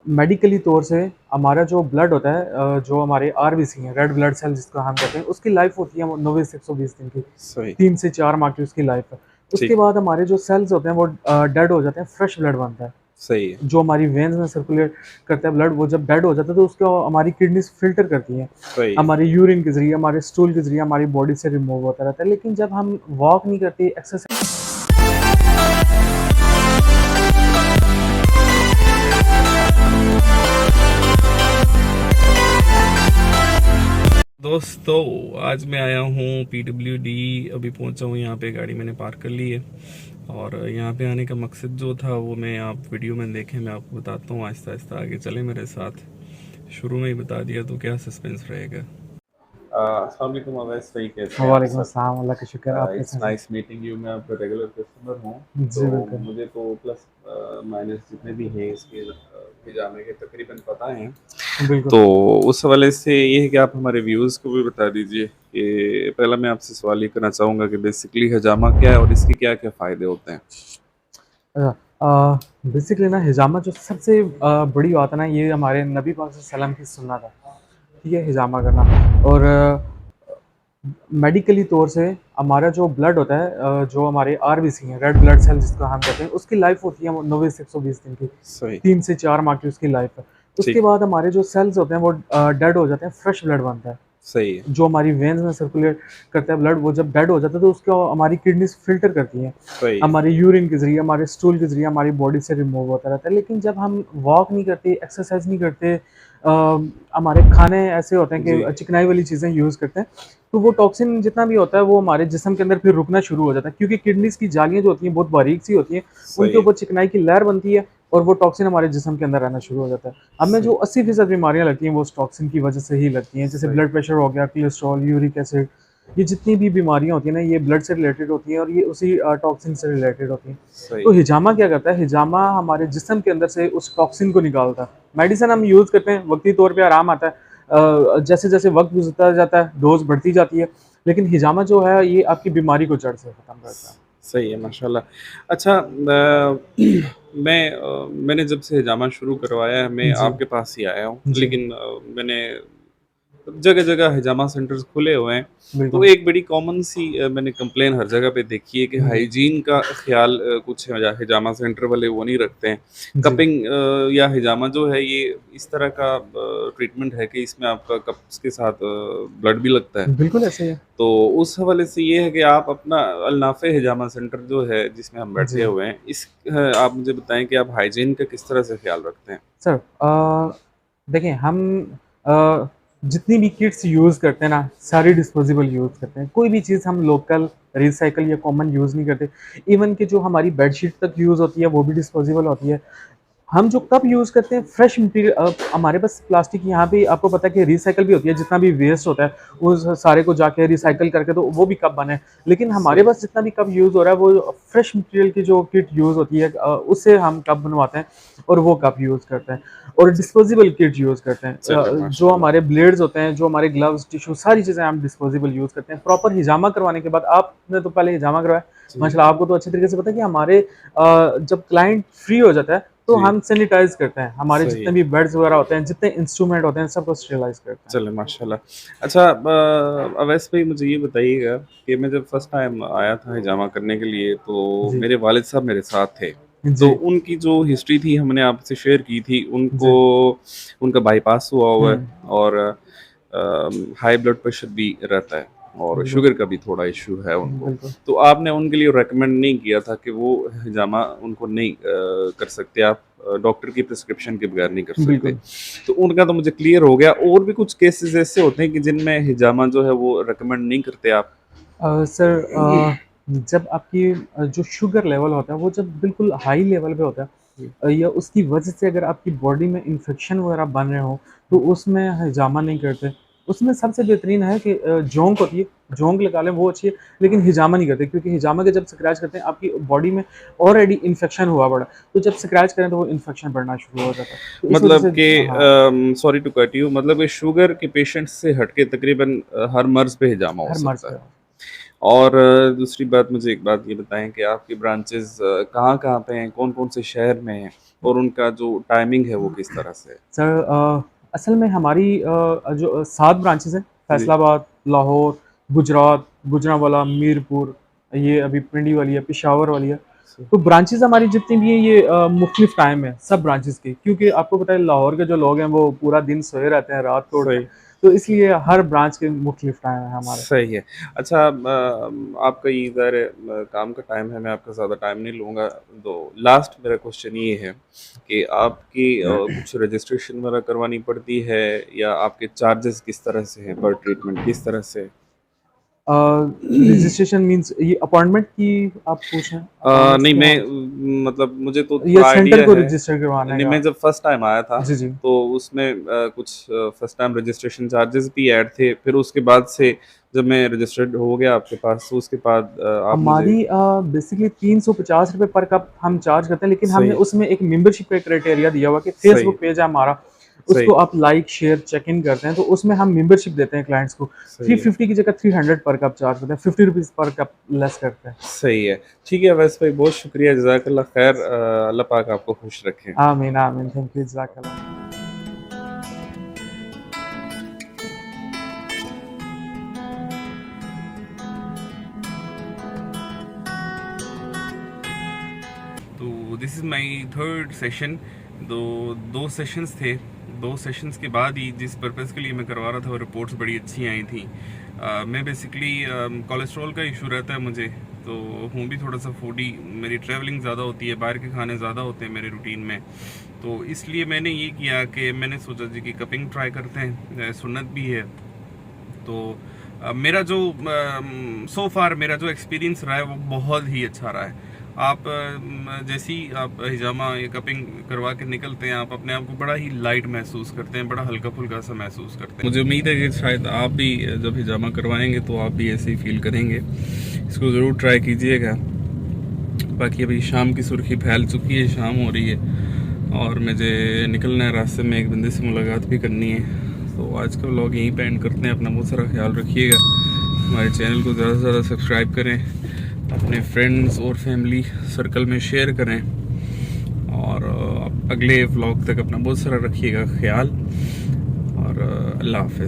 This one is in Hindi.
मेडिकली तौर से हमारा जो ब्लड होता है जो हमारे आरबीसी हैं, रेड ब्लड सेल जिसको हम कहते हैं, उसकी लाइफ होती है 90 से 120 दिन की। सही। 3 से 4 माह की उसकी लाइफ है। उसके ठीक। बाद हमारे जो सेल्स होते हैं वो डेड हो जाते हैं, फ्रेश ब्लड बनता है। सही है। जो हमारी वेन्स में सर्कुलेट करता है ब्लड, वो जब डेड हो जाता है तो उसको हमारी किडनीज फ़िल्टर करती हैं। सही है। हमारे यूरिन के ज़रिए, हमारे स्टूल के ज़रिए हमारी बॉडी से रिमूव होता रहता है। लेकिन जब हम वॉक नहीं करते, एक्सरसाइज दोस्तों, आज मैं आया हूँ PWD। अभी पहुँचा हूँ यहाँ पे, गाड़ी मैंने पार्क कर ली है। और यहाँ पे आने का मकसद जो था वो मैं आप वीडियो में देखें, मैं आपको बताता हूँ। आहिस्ता आहिस्ता आगे चले मेरे साथ। शुरू में ही बता दिया तो क्या सस्पेंस रहेगा। अस्सलाम वालेकुम अवैस भाई, कैसे हैं आप वालेकुम सब? अस्सलाम, अल्लाह का शुक्र। आप इट्स कैसे हैं सर? Nice meeting you. मैं आपका रेगुलर कस्टमर हूँ। तो जी, बिल्कुल। मुझे तो प्लस माइनस जितने भी हैं इसके हिजामे के तकरीबन पता हैं। बिल्कुल। तो उस हवाले से ये है कि आप हमारे व्यूज़ को भी बता दीजिए कि पहला मैं आपसे सवाल ये करना चाहूँगा कि बेसिकली हिजामा क्या है और इसके क्या क्या फ़ायदे होते हैं? बेसिकली ना हिजामा जो सबसे बड़ी बात है ना, ये हमारे नबी पाक सल्लल्लाहु अलैहि वसल्लम की सुन्नत है। ठीक है, हिजामा करना। और मेडिकली तौर से हमारा जो ब्लड होता है जो हमारे आरबीसी हैं, रेड ब्लड सेल जिसको हम कहते हैं, उसकी लाइफ होती है 90 से 120 दिन की। सही। 3 से 4 माह की उसकी लाइफ है। उसके ठीक। बाद हमारे जो सेल्स होते हैं वो डेड हो जाते हैं, फ्रेश ब्लड बनता है। सही है। जो हमारी वेन्स में सर्कुलेट करता है ब्लड, वो जब डेड हो जाता है तो उसको हमारी किडनीज फ़िल्टर करती हैं। सही है। हमारे यूरिन के ज़रिए, हमारे स्टूल के ज़रिए हमारी बॉडी से रिमूव होता रहता है। लेकिन जब हम वॉक नहीं करते, एक्सरसाइज़ नहीं करते, हमारे खाने ऐसे होते हैं जी। कि चिकनाई वाली चीज़ें यूज़ करते हैं, तो वो टॉक्सिन जितना भी होता है वो हमारे जिस्म के अंदर फिर रुकना शुरू हो जाता है, क्योंकि किडनीज़ की जालियाँ जो होती हैं बहुत बारीक सी होती हैं, उनके सही है। ऊपर चिकनाई की लेयर बनती है और वो टॉक्सिन हमारे जिस्म के अंदर रहना शुरू हो जाता है। हमें जो सही। 80% बीमारियाँ लगती हैं वो उस टॉक्सिन की वजह से ही लगती हैं, जैसे सही। ब्लड प्रेशर हो गया, कोलेस्ट्रॉल, यूरिक एसिड। ये जितनी भी बीमारियाँ होती हैं ना, ये ब्लड से रिलेटेड होती हैं और ये उसी टॉक्सिन से रिलेटेड होती हैं। सही तो है। हिजामा क्या करता है? हिजामा हमारे जिस्म के अंदर से उस टॉक्सिन को निकालता है। मेडिसिन हम यूज़ करते हैं, वक़्ती तौर पे आराम आता है। जैसे-जैसे वक़्त गुज़रता जाता है, डोज़ बढ़ती जाती है, लेकिन हिजामा जो है ये आपकी बीमारी को जड़ से खत्म करता है। सही है, माशाल्लाह। अच्छा, मैंने जब से हिजामा शुरू करवाया है, मैं जी, आपके पास ही आया हूँ। जी, लेकिन मैंने जगह-जगह हिजामा सेंटर्स खुले हुए हैं। तो बिल्कुल। एक बड़ी कॉमन सी मैंने कंप्लेन हर जगह पे देखी है कि जी, हाइजीन का ख़्याल कुछ हिजामा सेंटर वाले वो नहीं रखते हैं। जी, कपिंग या हिजामा जो है ये इस तरह का ट्रीटमेंट है कि इसमें आपका कप्स के साथ ब्लड भी लगता है। बिल्कुल ऐसे ही है। तो उस हवाले से ये है कि आप अपना अल-नाफ़े हिजामा सेंटर जो है जिसमें हम बैठे जी, हुए हैं, आप मुझे बताएँ कि आप हाइजीन का किस तरह से ख़्याल रखते हैं? सर देखिए हम अ, जितनी भी किट्स यूज़ करते हैं ना, सारी डिस्पोज़ेबल यूज़ करते हैं। कोई भी चीज़ हम लोकल, रिसाइकिल या कॉमन यूज़ नहीं करते। इवन कि जो हमारी बेडशीट तक यूज़ होती है, वो भी डिस्पोज़ेबल होती है। हम जो कप यूज़ करते हैं फ्रेश मटीरियल, हमारे पास प्लास्टिक यहाँ पे आपको पता है कि रिसाइकिल भी होती है, जितना भी वेस्ट होता है उस सारे को जाके रिसाइकिल करके तो वो भी कप बने। लेकिन हमारे सही। पास जितना भी कप यूज़ हो रहा है वो फ्रेश मटीरियल की जो किट यूज़ होती है, उससे हम कप बनवाते हैं और वो कप यूज़ करते हैं और डिस्पोजेबल किट यूज़ करते हैं। चले जो माशाल्लाह। हमारे ब्लेड्स होते हैं, जो हमारे ग्लव्स, टिश्यू, सारी चीज़ें हम डिस्पोजेबल यूज़ करते हैं। प्रॉपर हिजामा करवाने के बाद, आपने तो पहले हिजामा करवाया, जी। माशाल्लाह आपको तो अच्छे तरीके से पता है कि हमारे जब क्लाइंट फ्री हो जाता है तो जी। हम सैनिटाइज़ करते हैं। हमारे सही जितने है। भी बेड्स वगैरह होते हैं, जितने इंस्ट्रूमेंट होते हैं, सबको स्टरलाइज़ करते हैं। चले माशाल्लाह। अच्छा, अवैस भाई मुझे ये बताइएगा कि मैं जब फर्स्ट टाइम आया था हिजामा करने के लिए तो जी, मेरे वालिद साहब मेरे साथ थे। तो जी, उनकी जो हिस्ट्री थी हमने आपसे शेयर की थी, उनको जी। उनका बाईपास हुआ हुआ हुँ, है और हाई ब्लड प्रेशर भी रहता है और बिल्कुल, शुगर का भी थोड़ा इश्यू है उनको। बिल्कुल। तो आपने उनके लिए रिकमेंड नहीं किया था कि वो हिजामा उनको नहीं कर सकते आप, डॉक्टर की प्रिस्क्रिप्शन के बगैर नहीं कर सकते। बिल्कुल। तो उनका तो मुझे क्लियर हो गया। और भी कुछ केसेस ऐसे होते हैं कि जिनमें हिजामा जो है वो रिकमेंड नहीं करते आप? सर जब आपकी जो शुगर लेवल होता है वो जब बिल्कुल हाई लेवल पे होता है, जी। या उसकी वजह से अगर आपकी बॉडी में इन्फेक्शन वगैरह बन रहे हो, तो उसमें हिजामा नहीं करते। उसमें सबसे बेहतरीन है कि जोंक होती है, जोंक लगा लें, वो अच्छी है, लेकिन हिजामा नहीं करते, क्योंकि हिजामा के जब स्क्रैच करते हैं आपकी बॉडी में ऑलरेडी इन्फेक्शन हुआ पड़ा है, तो जब स्क्रैच करें तो वो इन्फेक्शन बढ़ना शुरू हो जाता है। तो इस वजह मतलब से कि हाँ, सॉरी टू कट यू, मतलब कि शुगर के पेशेंट्स से हटके तकरीबन हर मर्ज़ पे हिजामा हो हर मर्ज़ सकता पे है। हो। और दूसरी बात, मुझे एक बात ये बताएँ कि आपकी ब्रांचेज़ कहाँ-कहाँ पे हैं? कौन-कौन से शहर में हैं? और उनका जो टाइमिंग है वो किस तरह से है? सर असल में हमारी जो 7 ब्रांचेज़ हैं, जी। फैसलाबाद, लाहौर, गुजरात, गुजरांवाला, मीरपुर, ये अभी पिंडी वाली है, पेशावर वाली है। तो ब्रांचेज़ हमारी जितनी भी हैं ये मुख्तलिफ टाइम है सब ब्रांचेज़ की, क्योंकि आपको पता है लाहौर के जो लोग हैं वो पूरा दिन सोए रहते हैं, रात को उठते हैं, सही। तो इसलिए हर ब्रांच के मुख्तलिफ टाइम है हमारे। सही है। अच्छा, आपका ये ज़ाहिर है काम का टाइम है, मैं आपका ज़्यादा टाइम नहीं लूँगा। तो लास्ट मेरा क्वेश्चन ये है कि आपकी कुछ रजिस्ट्रेशन वगैरह करवानी पड़ती है या आपके चार्जेस किस तरह से हैं पर ट्रीटमेंट किस तरह से है? रजिस्ट्रेशन मीन्स ये अपॉइंटमेंट की आप पूछ रहे हैं? अपॉइंटमेंट्स नहीं, के मैं हवाले मतलब मुझे तो या थोड़ा सेंटर आइडिया को है। रजिस्टर करवाने नहीं, का? मैं जब फर्स्ट टाइम आया था, जी, जी। तो उसमें कुछ फर्स्ट टाइम रजिस्ट्रेशन चार्जेस भी ऐड थे। फिर उसके बाद से जब मैं रजिस्टर्ड हो गया आपके पास, तो उसके बाद आप मुझे हमारी बेसिकली ₹350 पर कप हम चार्ज करते हैं, लेकिन हमने सही, उसमें एक मेंबरशिप का क्राइटेरिया दिया हुआ है कि सही, फेसबुक पेज है हमारा, सही, उसको आप लाइक, शेयर, चेक इन करते हैं, तो उसमें हम मेंबरशिप देते हैं क्लाइंट्स को। सही है, 350 की जगह 300 पर कप चार्ज करते हैं, ₹50 पर कप लेस करते हैं। सही है। ठीक है, वैसे भाई बहुत शुक्रिया, जज़ाकल्लाह खैर, अल्लाह पाक आपको खुश रखे। आमीन, आमीन। थैंक यू, जज़ाकल्लाह। तो this is my third session. दो सेशंस थे। दो सेशंस के बाद ही जिस पर्पज़ के लिए मैं करवा रहा था वो रिपोर्ट्स बड़ी अच्छी आई थी। मैं बेसिकली कोलेस्ट्रॉल का इशू रहता है मुझे, तो हूँ भी थोड़ा सा फूडी, मेरी ट्रैवलिंग ज़्यादा होती है, बाहर के खाने ज़्यादा होते हैं मेरे रूटीन में। तो इसलिए मैंने ये किया कि मैंने सोचा जी कि कपिंग ट्राई करते हैं, सुन्नत भी है। तो मेरा जो सो फार मेरा जो एक्सपीरियंस रहा है वो बहुत ही अच्छा रहा है। आप जैसे ही आप हिजामा या कपिंग करवा के निकलते हैं, आप अपने आप को बड़ा ही लाइट महसूस करते हैं, बड़ा हल्का फुल्का सा महसूस करते हैं। मुझे उम्मीद है कि शायद आप भी जब हिजामा करवाएंगे तो आप भी ऐसे ही फील करेंगे। इसको ज़रूर ट्राई कीजिएगा। बाकी अभी शाम की सुर्खी फैल चुकी है, शाम हो रही है और मुझे निकलना है, रास्ते में एक बंदे से मुलाकात भी करनी है। तो आज का व्लॉग यहीं पे एंड करते हैं। अपना बहुत सारा ख्याल रखिएगा। हमारे चैनल को ज़्यादा से ज़्यादा सब्सक्राइब करें, अपने फ्रेंड्स और फैमिली सर्कल में शेयर करें और अगले व्लॉग तक अपना बहुत सारा रखिएगा ख्याल और अल्लाह हाफ़िज़।